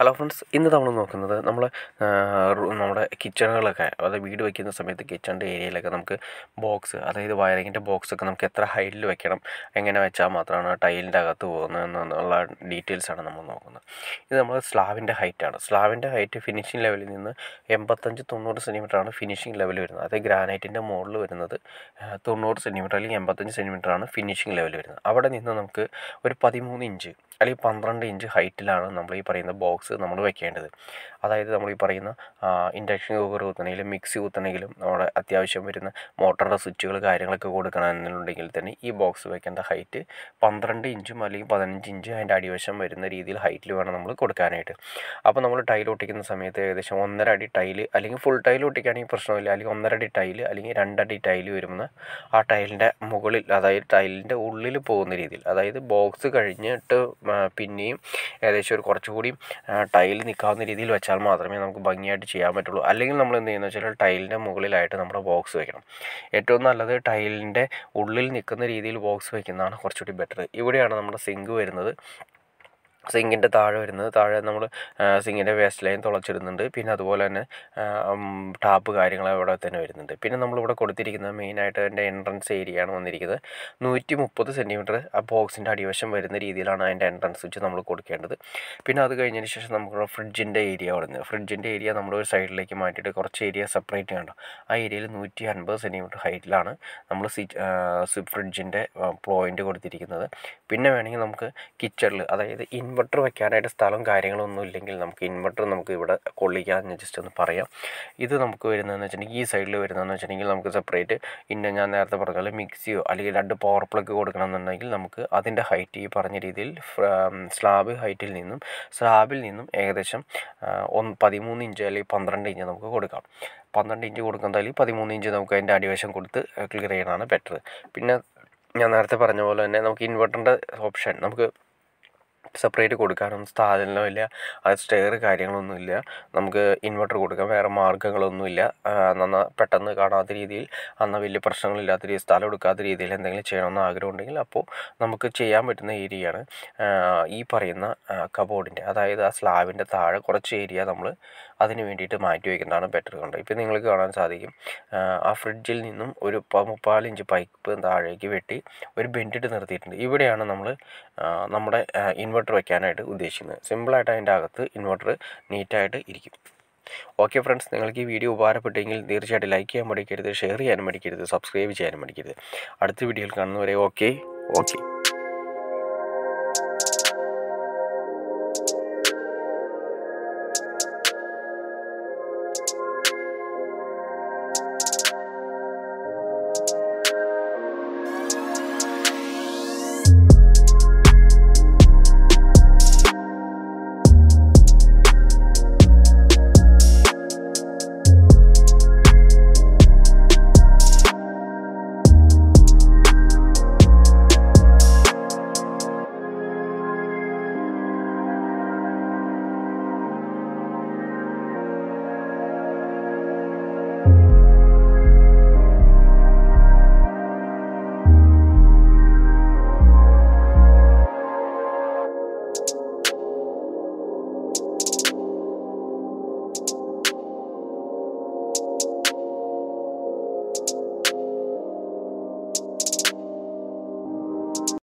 Hello friends, ഇന്ന് നമ്മൾ നോക്കുന്നത് നമ്മുടെ കിച്ചണുകളൊക്കെ, അതായത് വീട് വയ്ക്കുന്ന സമയത്ത് കിച്ചണിൻ്റെ ഏരിയയിലൊക്കെ നമുക്ക് ബോക്സ്, അതായത് വയറിങ്ങിൻ്റെ ബോക്സൊക്കെ നമുക്ക് എത്ര ഹൈറ്റിൽ വെക്കണം, എങ്ങനെ വെച്ചാൽ മാത്രമാണ് ടൈലിൻ്റെ അകത്ത് പോകുന്നതെന്നുള്ള ഡീറ്റെയിൽസാണ് നമ്മൾ നോക്കുന്നത്. ഇത് നമ്മൾ സ്ലാബിൻ്റെ ഹൈറ്റാണ്. സ്ലാബിൻ്റെ ഹൈറ്റ് ഫിനിഷിംഗ് ലെവലിൽ നിന്ന് 85-90 സെൻറ്റിമീറ്ററാണ് ഫിനിഷിംഗ് ലെവൽ വരുന്നത്. അതായത് ഗ്രാനൈറ്റിൻ്റെ മുകളിൽ വരുന്നത് 90 സെൻറ്റിമീറ്റർ അല്ലെങ്കിൽ 85 സെൻറ്റിമീറ്ററാണ് ഫിനിഷിംഗ് ലെവൽ വരുന്നത്. അവിടെ നിന്ന് നമുക്ക് ഒരു 13 ഇഞ്ച് അല്ലെങ്കിൽ 12 ഇഞ്ച് ഹൈറ്റിലാണ് നമ്മൾ ഈ പറയുന്ന ബോക്സ് നമ്മൾ വെക്കേണ്ടത്. അതായത് നമ്മൾ ഈ പറയുന്ന ഇൻഡക്ഷൻ കുക്കർ കുത്തണമെങ്കിലും മിക്സി കുത്തണമെങ്കിലും നമ്മുടെ അത്യാവശ്യം വരുന്ന മോട്ടറിൻ്റെ സ്വിച്ചുകൾ കാര്യങ്ങളൊക്കെ കൊടുക്കണമെന്നുണ്ടെങ്കിൽ തന്നെ ഈ ബോക്സ് വെക്കേണ്ട ഹൈറ്റ് 12 ഇഞ്ചും അല്ലെങ്കിൽ 15 ഇഞ്ച് അതിൻ്റെ അടിവശം വരുന്ന രീതിയിൽ ഹൈറ്റിൽ വേണം നമ്മൾ കൊടുക്കാനായിട്ട്. അപ്പോൾ നമ്മൾ ടൈൽ ഒട്ടിക്കുന്ന സമയത്ത് ഏകദേശം 1.5 അടി ടൈല് അല്ലെങ്കിൽ ഫുൾ ടൈൽ ഒട്ടിക്കുകയാണെങ്കിൽ പ്രശ്നമില്ല. അല്ലെങ്കിൽ 1.5 അടി ടൈല് അല്ലെങ്കിൽ 2 അടി ടൈല് വരുന്ന ആ ടൈലിൻ്റെ മുകളിൽ, അതായത് ടൈലിൻ്റെ ഉള്ളിൽ പോകുന്ന രീതിയിൽ, അതായത് ബോക്സ് കഴിഞ്ഞിട്ട് പിന്നെയും ഏകദേശം ഒരു കുറച്ചുകൂടി ടൈൽ നിൽക്കാവുന്ന രീതിയിൽ വെച്ചാൽ മാത്രമേ നമുക്ക് ഭംഗിയായിട്ട് ചെയ്യാൻ പറ്റുള്ളൂ. അല്ലെങ്കിൽ നമ്മൾ എന്ത് ചെയ്യുന്നത് വെച്ചാൽ ടൈലിൻ്റെ മുകളിലായിട്ട് നമ്മുടെ ബോക്സ് വെക്കണം. ഏറ്റവും നല്ലത് ടൈലിൻ്റെ ഉള്ളിൽ നിൽക്കുന്ന രീതിയിൽ ബോക്സ് വെക്കുന്നതാണ് കുറച്ചുകൂടി ബെറ്റർ. ഇവിടെയാണ് നമ്മുടെ സിങ്ക് വരുന്നത്. സിങ്കിൻ്റെ താഴെ നമ്മൾ സിങ്കിൻ്റെ വേസ്റ്റ് ലൈൻ തുളച്ചിടുന്നുണ്ട്. പിന്നെ അതുപോലെ തന്നെ ടാപ്പ് കാര്യങ്ങൾ അവിടെ തന്നെ വരുന്നുണ്ട്. പിന്നെ നമ്മളിവിടെ കൊടുത്തിരിക്കുന്നത് മെയിനായിട്ട് അതിൻ്റെ എൻട്രൻസ് ഏരിയയാണ് വന്നിരിക്കുന്നത്. 130 സെൻറ്റിമീറ്റർ ആ ബോക്സിൻ്റെ അടിവശം വരുന്ന രീതിയിലാണ് അതിൻ്റെ എൻട്രൻസ് വെച്ച് നമ്മൾ കൊടുക്കേണ്ടത്. പിന്നെ അത് കഴിഞ്ഞതിന് ശേഷം നമുക്ക് ഫ്രിഡ്ജിൻ്റെ ഏരിയ വരുന്നത്. ഫ്രിഡ്ജിൻ്റെ ഏരിയ നമ്മൾ ഒരു സൈഡിലേക്ക് മാറ്റിയിട്ട് കുറച്ച് ഏരിയ സെപ്പറേറ്റ് ചെയ്യണം. ആ ഏരിയയിൽ 150 സെൻറ്റിമീറ്റർ ഹൈറ്റിലാണ് നമ്മൾ ഫ്രിഡ്ജിൻ്റെ പോയിൻ്റ് കൊടുത്തിരിക്കുന്നത്. പിന്നെ വേണമെങ്കിൽ നമുക്ക് കിച്ചണിൽ, അതായത് ഇൻവെർട്ടർ വെക്കാനായിട്ട് സ്ഥലം കാര്യങ്ങളൊന്നും ഇല്ലെങ്കിൽ നമുക്ക് ഇൻവെർട്ടർ നമുക്ക് ഇവിടെ കൊള്ളിക്കാമെന്ന് ജസ്റ്റ് ഒന്ന് പറയാം. ഇത് നമുക്ക് വരുന്നതെന്ന് വെച്ചിട്ടുണ്ടെങ്കിൽ, ഈ സൈഡിൽ വരുന്നതെന്ന് വെച്ചിട്ടുണ്ടെങ്കിൽ നമുക്ക് സെപ്പറേറ്റ് ഞാൻ നേരത്തെ പറഞ്ഞ പോലെ മിക്സിയോ അല്ലെങ്കിൽ 2 പവർ പ്ലഗ് കൊടുക്കണമെന്നുണ്ടെങ്കിൽ നമുക്ക് അതിൻ്റെ ഹൈറ്റ് ഈ പറഞ്ഞ രീതിയിൽ സ്ലാബിൽ നിന്നും ഏകദേശം 13 ഇഞ്ച് അല്ലെങ്കിൽ 12 ഇഞ്ച് നമുക്ക് കൊടുക്കാം. 12 ഇഞ്ച് കൊടുക്കുന്നതിൽ 13 ഇഞ്ച് നമുക്ക് അതിൻ്റെ അടിവശം കൊടുത്ത് ക്ലിയർ ചെയ്യണതാണ് ബെറ്റർ. പിന്നെ ഞാൻ നേരത്തെ പറഞ്ഞ പോലെ തന്നെ നമുക്ക് ഇൻവെർട്ടറിൻ്റെ ഓപ്ഷൻ നമുക്ക് സെപ്പറേറ്റ് കൊടുക്കാനൊന്നും സാധനമില്ല. അത് സ്റ്റെയർ കാര്യങ്ങളൊന്നുമില്ല. നമുക്ക് ഇൻവെർട്ടർ കൊടുക്കാം, വേറെ മാർഗ്ഗങ്ങളൊന്നുമില്ല. പെട്ടെന്ന് കാണാത്ത രീതിയിൽ, എന്നാൽ വലിയ പ്രശ്നങ്ങളില്ലാത്ത രീതിയിൽ, സ്ഥലം എടുക്കാത്ത രീതിയിൽ എന്തെങ്കിലും ചെയ്യണമെന്ന് ആഗ്രഹം ഉണ്ടെങ്കിൽ അപ്പോൾ നമുക്ക് ചെയ്യാൻ പറ്റുന്ന ഏരിയയാണ് ഈ പറയുന്ന കബോർഡിൻ്റെ, അതായത് ആ സ്ലാബിൻ്റെ താഴെ കുറച്ച് ഏരിയ നമ്മൾ അതിന് വേണ്ടിയിട്ട് മാറ്റി വയ്ക്കുന്നതാണ് ബെറ്റർ. കൊണ്ട് ഇപ്പോൾ നിങ്ങൾക്ക് കാണാൻ സാധിക്കും, ആ ഫ്രിഡ്ജിൽ നിന്നും ഒരു 34 ഇഞ്ച് പൈപ്പ് താഴേക്ക് വെട്ടി ഒരു ബെൻഡിട്ട് നിർത്തിയിട്ടുണ്ട്. ഇവിടെയാണ് നമ്മൾ നമ്മുടെ ഇൻവെർട്ടർ വെക്കാനായിട്ട് ഉദ്ദേശിക്കുന്നത്. സിമ്പിളായിട്ട് അതിൻ്റെ അകത്ത് ഇൻവെർട്ടർ നീറ്റായിട്ട് ഇരിക്കും. ഓക്കെ ഫ്രണ്ട്സ്, നിങ്ങൾക്ക് ഈ വീഡിയോ ഉപകാരപ്പെട്ടെങ്കിൽ തീർച്ചയായിട്ടും ലൈക്ക് ചെയ്യാൻ മടിക്കരുത്, ഷെയർ ചെയ്യാനും മടിക്കരുത്, സബ്സ്ക്രൈബ് ചെയ്യാനും മടിക്കരുത്. അടുത്ത വീഡിയോയിൽ കാണുന്നവരെ ഓക്കെ.